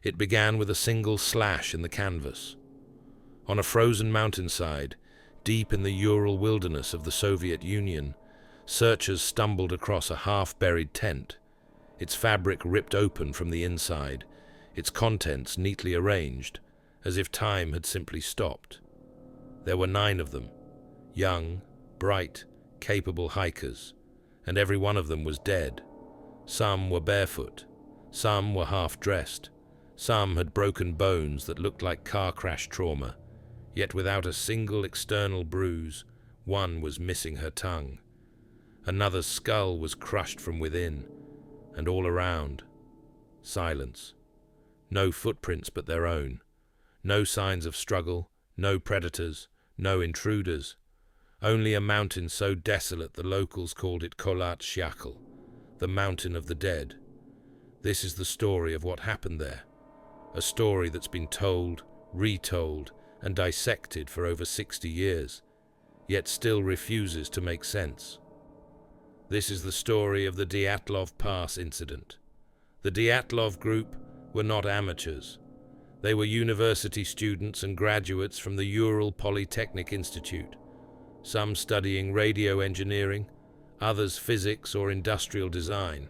It began with a single slash in the canvas. On a frozen mountainside, deep in the Ural wilderness of the Soviet Union, searchers stumbled across a half-buried tent, its fabric ripped open from the inside, its contents neatly arranged, as if time had simply stopped. There were 9 of them, young, bright, capable hikers, and every one of them was dead. Some were barefoot, some were half-dressed, some had broken bones that looked like car crash trauma, yet without a single external bruise. One was missing her tongue. Another's skull was crushed from within, and all around, silence. No footprints but their own. No signs of struggle, no predators, no intruders. Only a mountain so desolate the locals called it Kholat Syakhl, the mountain of the dead. This is the story of what happened there. A story that's been told, retold, and dissected for over 60 years, yet still refuses to make sense. This is the story of the Dyatlov Pass incident. The Dyatlov group were not amateurs. They were university students and graduates from the Ural Polytechnic Institute, some studying radio engineering, others physics or industrial design.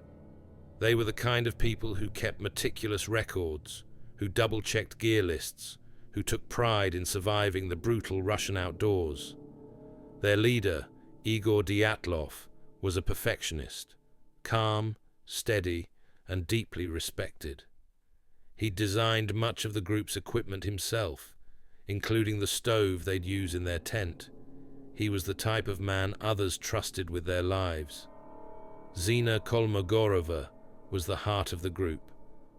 They were the kind of people who kept meticulous records, who double-checked gear lists, who took pride in surviving the brutal Russian outdoors. Their leader, Igor Dyatlov, was a perfectionist, calm, steady, and deeply respected. He'd designed much of the group's equipment himself, including the stove they'd use in their tent. He was the type of man others trusted with their lives. Zina Kolmogorova was the heart of the group,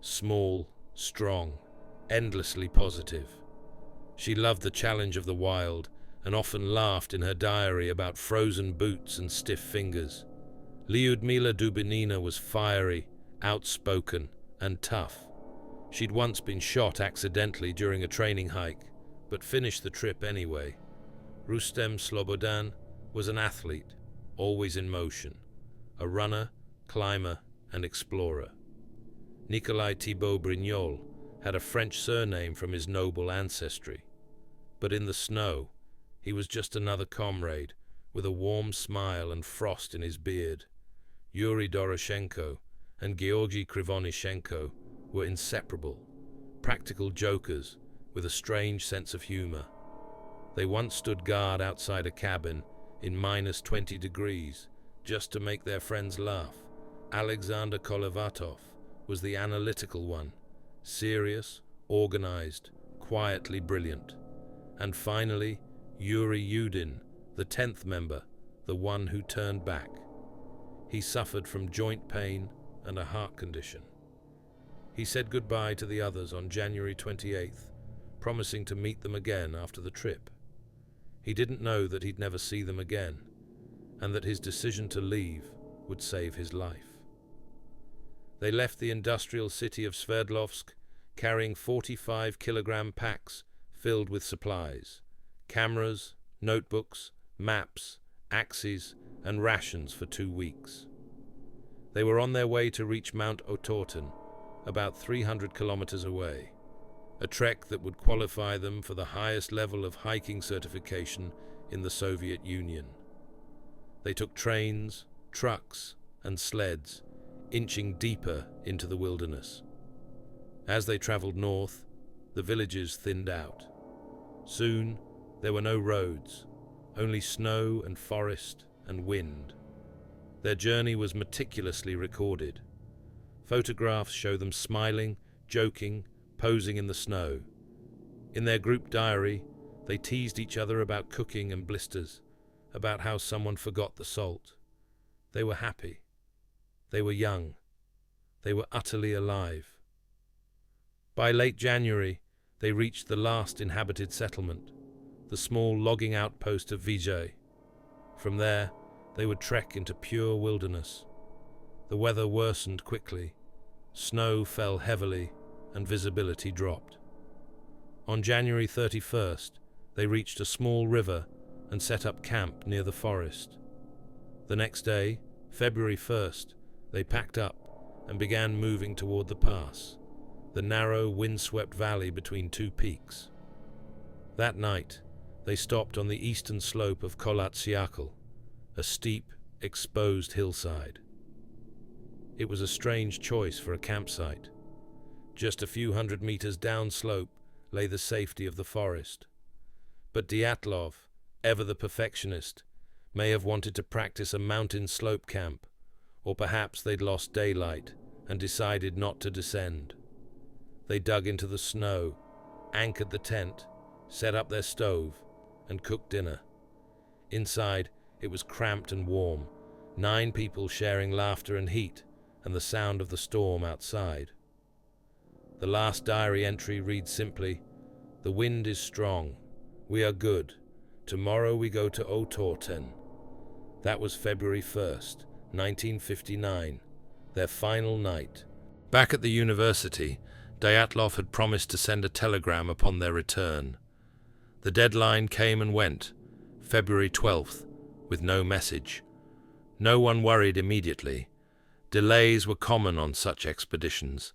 small, strong, endlessly positive. She loved the challenge of the wild and often laughed in her diary about frozen boots and stiff fingers. Lyudmila Dubinina was fiery, outspoken, and tough. She'd once been shot accidentally during a training hike, but finished the trip anyway. Rustem Slobodan was an athlete, always in motion, a runner, climber, and explorer. Nikolai Thibault Brignol had a French surname from his noble ancestry. But in the snow, he was just another comrade, with a warm smile and frost in his beard. Yuri Doroshenko and Georgy Krivonishenko were inseparable, practical jokers with a strange sense of humor. They once stood guard outside a cabin in -20 degrees just to make their friends laugh. Alexander Kolevatov was the analytical one, serious, organized, quietly brilliant. And finally, Yuri Yudin, the 10th member, the one who turned back. He suffered from joint pain and a heart condition. He said goodbye to the others on January 28th, promising to meet them again after the trip. He didn't know that he'd never see them again, and that his decision to leave would save his life. They left the industrial city of Sverdlovsk, carrying 45-kilogram packs filled with supplies, cameras, notebooks, maps, axes, and rations for 2 weeks. They were on their way to reach Mount Otorten, about 300 kilometers away, a trek that would qualify them for the highest level of hiking certification in the Soviet Union. They took trains, trucks, and sleds, inching deeper into the wilderness. As they traveled north, the villages thinned out. Soon, there were no roads, only snow and forest and wind. Their journey was meticulously recorded. Photographs show them smiling, joking, posing in the snow. In their group diary, they teased each other about cooking and blisters, about how someone forgot the salt. They were happy. They were young. They were utterly alive. By late January, they reached the last inhabited settlement, the small logging outpost of Vijay. From there, they would trek into pure wilderness. The weather worsened quickly. Snow fell heavily, and visibility dropped. On January 31st, they reached a small river and set up camp near the forest. The next day, February 1st, they packed up and began moving toward the pass. the narrow, windswept valley between two peaks. That night, they stopped on the eastern slope of Kholat-Syakhl, a steep, exposed hillside. It was a strange choice for a campsite. Just a few hundred meters downslope lay the safety of the forest. But Dyatlov, ever the perfectionist, may have wanted to practice a mountain slope camp, or perhaps they'd lost daylight and decided not to descend. They dug into the snow, anchored the tent, set up their stove, and cooked dinner. Inside, it was cramped and warm, 9 people sharing laughter and heat, and the sound of the storm outside. The last diary entry reads simply, "The wind is strong. We are good. Tomorrow we go to Otorten." That was February 1st, 1959, their final night. Back at the university, Dyatlov had promised to send a telegram upon their return. The deadline came and went, February 12th, with no message. No one worried immediately. Delays were common on such expeditions.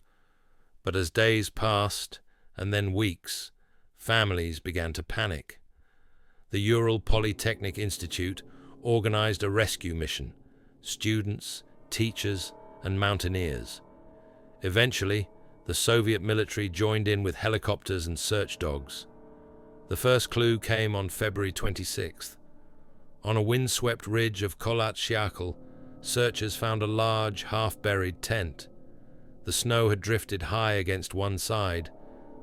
But as days passed, and then weeks, families began to panic. The Ural Polytechnic Institute organized a rescue mission, students, teachers, and mountaineers. Eventually, the Soviet military joined in with helicopters and search dogs. The first clue came on February 26th. On a windswept ridge of Kholat-Syakhl, searchers found a large, half-buried tent. The snow had drifted high against one side,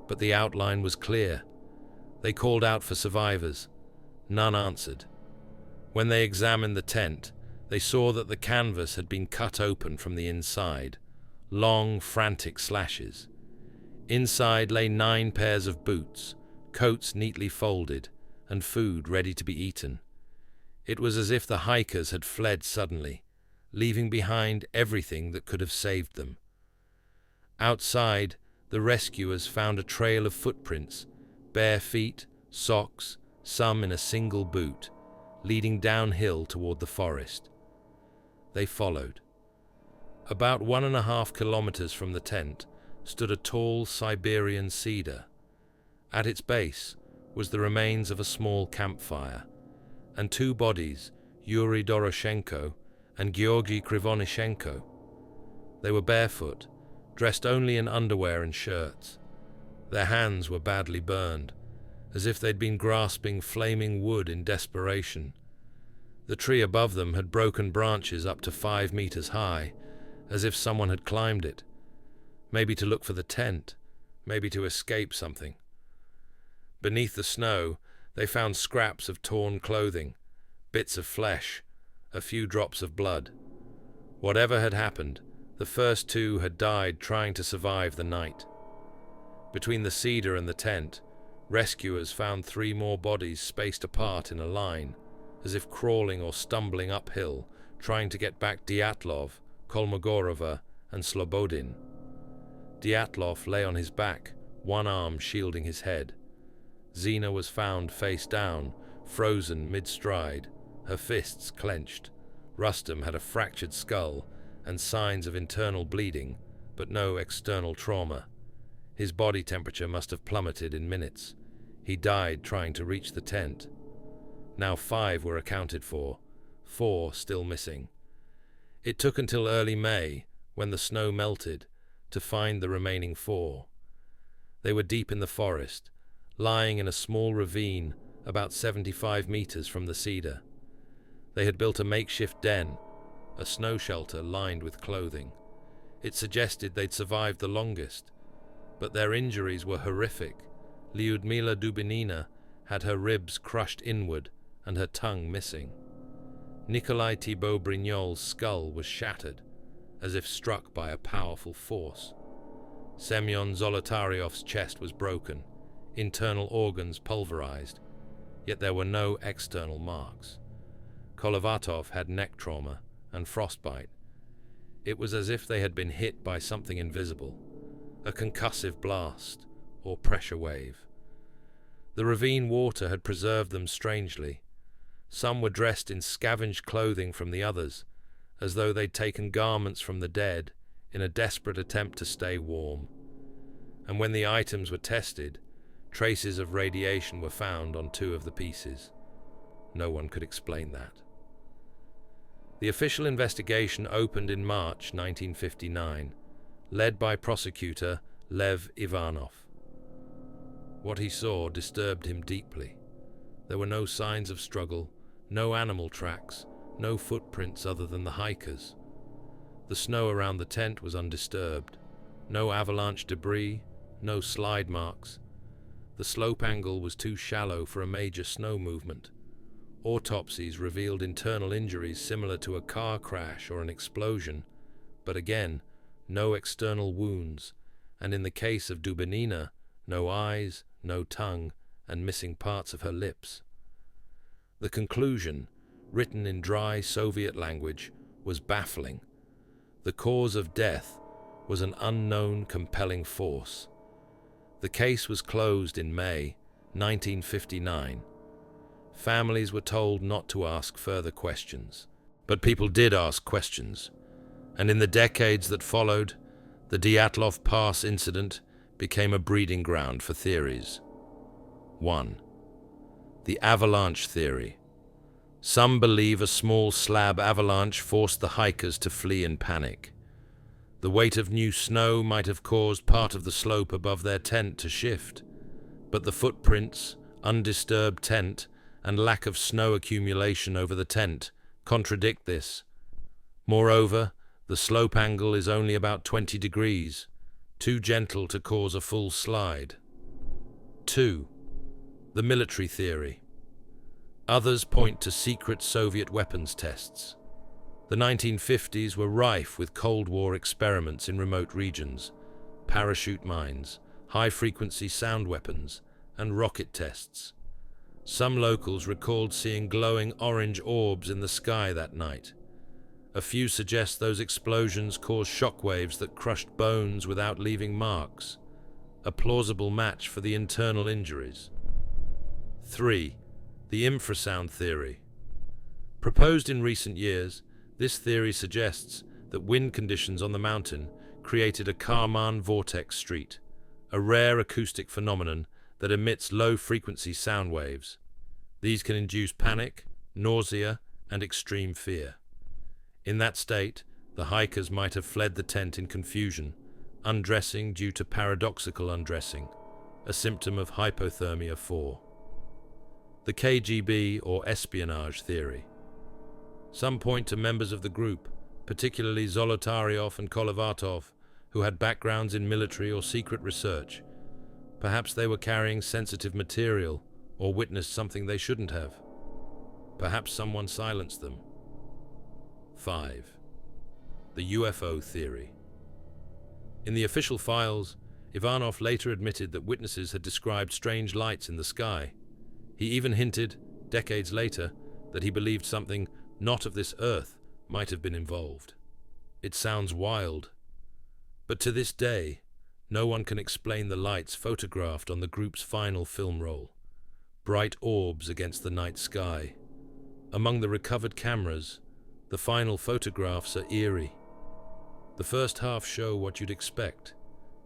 but the outline was clear. They called out for survivors. None answered. When they examined the tent, they saw that the canvas had been cut open from the inside, long, frantic slashes. Inside lay 9 pairs of boots, coats neatly folded, and food ready to be eaten. It was as if the hikers had fled suddenly, leaving behind everything that could have saved them. Outside, the rescuers found a trail of footprints, bare feet, socks, some in a single boot, leading downhill toward the forest. They followed. About 1.5 kilometers from the tent stood a tall Siberian cedar. At its base was the remains of a small campfire, and 2 bodies, Yuri Doroshenko and Georgy Krivonishenko. They were barefoot, dressed only in underwear and shirts. Their hands were badly burned, as if they'd been grasping flaming wood in desperation. The tree above them had broken branches up to 5 meters high, as if someone had climbed it, maybe to look for the tent, maybe to escape something. Beneath the snow, they found scraps of torn clothing, bits of flesh, a few drops of blood. Whatever had happened, the first 2 had died trying to survive the night. Between the cedar and the tent, rescuers found 3 more bodies spaced apart in a line, as if crawling or stumbling uphill, trying to get back Dyatlov, Kolmogorova, and Slobodin. Dyatlov lay on his back, one arm shielding his head. Zina was found face down, frozen mid-stride, her fists clenched. Rustam had a fractured skull and signs of internal bleeding, but no external trauma. His body temperature must have plummeted in minutes. He died trying to reach the tent. Now 5 were accounted for, 4 still missing. It took until early May, when the snow melted, to find the remaining 4. They were deep in the forest, lying in a small ravine about 75 meters from the cedar. They had built a makeshift den, a snow shelter lined with clothing. It suggested they'd survived the longest, but their injuries were horrific. Lyudmila Dubinina had her ribs crushed inward and her tongue missing. Nikolai Thibault Brignol's skull was shattered, as if struck by a powerful force. Semyon Zolotaryov's chest was broken, internal organs pulverized, yet there were no external marks. Kolovatov had neck trauma and frostbite. It was as if they had been hit by something invisible, a concussive blast or pressure wave. The ravine water had preserved them strangely. Some were dressed in scavenged clothing from the others, as though they'd taken garments from the dead in a desperate attempt to stay warm. and when the items were tested, traces of radiation were found on 2 of the pieces. No one could explain that. The official investigation opened in March 1959, led by prosecutor Lev Ivanov. What he saw disturbed him deeply. There were no signs of struggle, no animal tracks, no footprints other than the hikers. The snow around the tent was undisturbed. No avalanche debris, no slide marks. The slope angle was too shallow for a major snow movement. Autopsies revealed internal injuries similar to a car crash or an explosion, but again, no external wounds, and in the case of Dubinina, no eyes, no tongue, and missing parts of her lips. The conclusion, written in dry Soviet language, was baffling. The cause of death was an unknown compelling force. The case was closed in May 1959. Families were told not to ask further questions, but people did ask questions, and in the decades that followed, the Dyatlov Pass incident became a breeding ground for theories. 1. The avalanche theory. Some believe a small slab avalanche forced the hikers to flee in panic. The weight of new snow might have caused part of the slope above their tent to shift, but the footprints, undisturbed tent, and lack of snow accumulation over the tent contradict this. Moreover, the slope angle is only about 20 degrees, too gentle to cause a full slide. 2. The military theory. Others point to secret Soviet weapons tests. The 1950s were rife with Cold War experiments in remote regions, parachute mines, high-frequency sound weapons, and rocket tests. Some locals recalled seeing glowing orange orbs in the sky that night. A few suggest those explosions caused shockwaves that crushed bones without leaving marks, a plausible match for the internal injuries. 3. The infrasound theory. Proposed in recent years, this theory suggests that wind conditions on the mountain created a Kármán vortex street, a rare acoustic phenomenon that emits low-frequency sound waves. These can induce panic, nausea, and extreme fear. In that state, the hikers might have fled the tent in confusion, undressing due to paradoxical undressing, a symptom of hypothermia 4. The KGB or espionage theory. Some point to members of the group, particularly Zolotaryov and Kolevatov, who had backgrounds in military or secret research. Perhaps they were carrying sensitive material or witnessed something they shouldn't have. Perhaps someone silenced them. 5. The UFO theory. In the official files, Ivanov later admitted that witnesses had described strange lights in the sky. He even hinted, decades later, that he believed something not of this earth might have been involved. It sounds wild, but to this day, no one can explain the lights photographed on the group's final film roll. Bright orbs against the night sky. Among the recovered cameras, the final photographs are eerie. The first half show what you'd expect: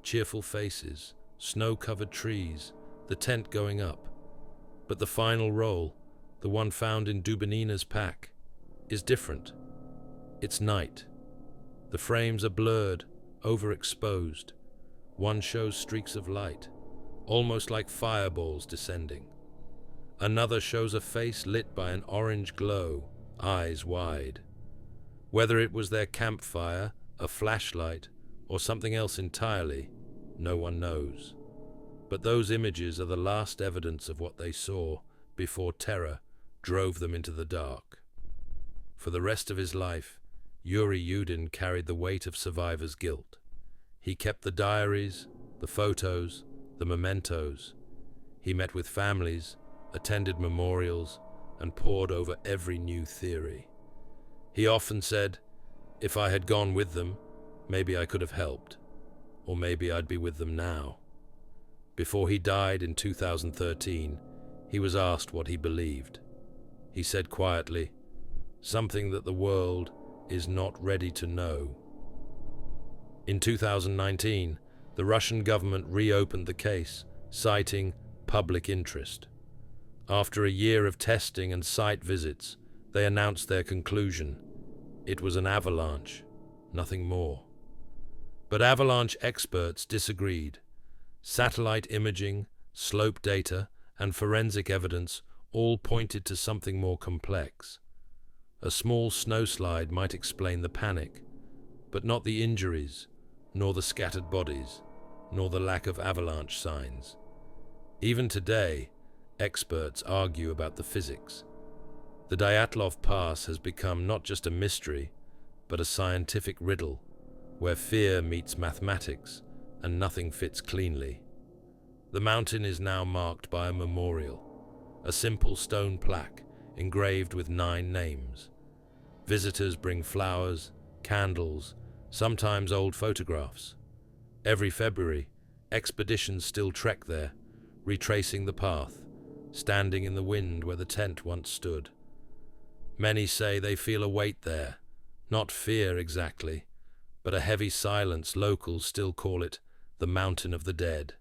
cheerful faces, snow-covered trees, the tent going up. But the final roll, the one found in Dubinina's pack, is different. It's night. The frames are blurred, overexposed. One shows streaks of light, almost like fireballs descending. Another shows a face lit by an orange glow, eyes wide. Whether it was their campfire, a flashlight, or something else entirely, no one knows. But those images are the last evidence of what they saw before terror drove them into the dark. For the rest of his life, Yuri Yudin carried the weight of survivor's guilt. He kept the diaries, the photos, the mementos. He met with families, attended memorials, and pored over every new theory. He often said, "If I had gone with them, maybe I could have helped, or maybe I'd be with them now." Before he died in 2013, he was asked what he believed. He said quietly, "Something that the world is not ready to know." In 2019, The Russian government reopened the case, citing public interest. After a year of testing and site visits, they announced their conclusion. It was an avalanche, nothing more. But avalanche experts disagreed. Satellite imaging, slope data, and forensic evidence all pointed to something more complex. A small snowslide might explain the panic, but not the injuries, nor the scattered bodies, nor the lack of avalanche signs. Even today, experts argue about the physics. The Dyatlov Pass has become not just a mystery, but a scientific riddle, where fear meets mathematics and nothing fits cleanly. The mountain is now marked by a memorial, a simple stone plaque engraved with 9 names. Visitors bring flowers, candles, sometimes old photographs. Every February, expeditions still trek there, retracing the path, standing in the wind where the tent once stood. Many say they feel a weight there, not fear exactly, but a heavy silence. Locals still call it the Mountain of the Dead.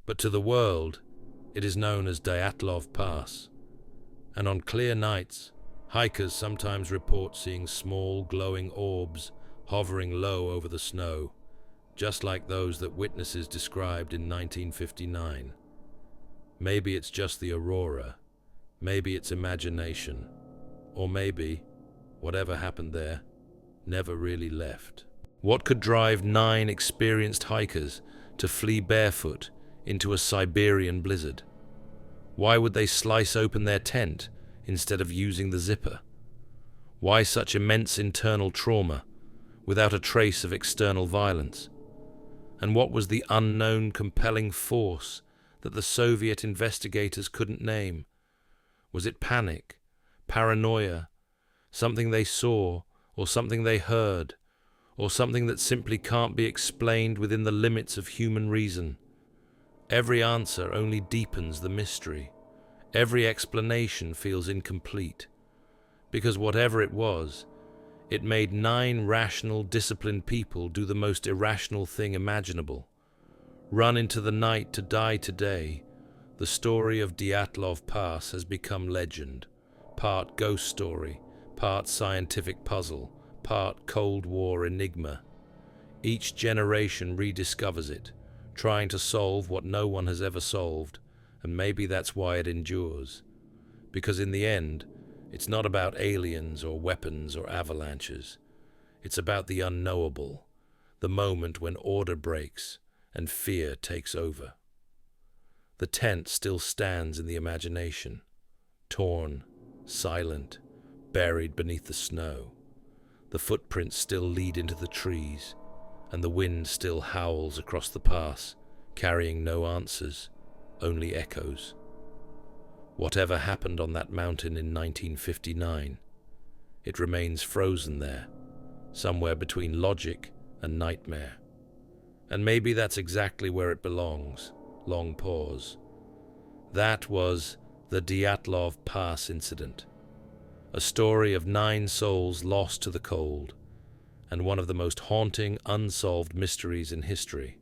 But to the world, it is known as Dyatlov Pass, and on clear nights, hikers sometimes report seeing small glowing orbs hovering low over the snow, just like those that witnesses described in 1959. Maybe it's just the aurora, maybe it's imagination, or maybe, whatever happened there, never really left. What could drive 9 experienced hikers to flee barefoot into a Siberian blizzard? Why would they slice open their tent instead of using the zipper? Why such immense internal trauma without a trace of external violence? And what was the unknown compelling force that the Soviet investigators couldn't name? Was it panic, paranoia, something they saw, or something they heard, or something that simply can't be explained within the limits of human reason? Every answer only deepens the mystery. Every explanation feels incomplete. Because whatever it was, it made 9 rational, disciplined people do the most irrational thing imaginable. Run into the night to die today. The story of Dyatlov Pass has become legend. Part ghost story, part scientific puzzle, part Cold War enigma. Each generation rediscovers it, trying to solve what no one has ever solved, and maybe that's why it endures. Because in the end, it's not about aliens or weapons or avalanches. It's about the unknowable, the moment when order breaks and fear takes over. The tent still stands in the imagination, torn, silent, buried beneath the snow. The footprints still lead into the trees, and the wind still howls across the pass, carrying no answers, only echoes. Whatever happened on that mountain in 1959, it remains frozen there, somewhere between logic and nightmare. And maybe that's exactly where it belongs. Long pause. That was the Dyatlov Pass incident, a story of 9 souls lost to the cold, and one of the most haunting, unsolved mysteries in history.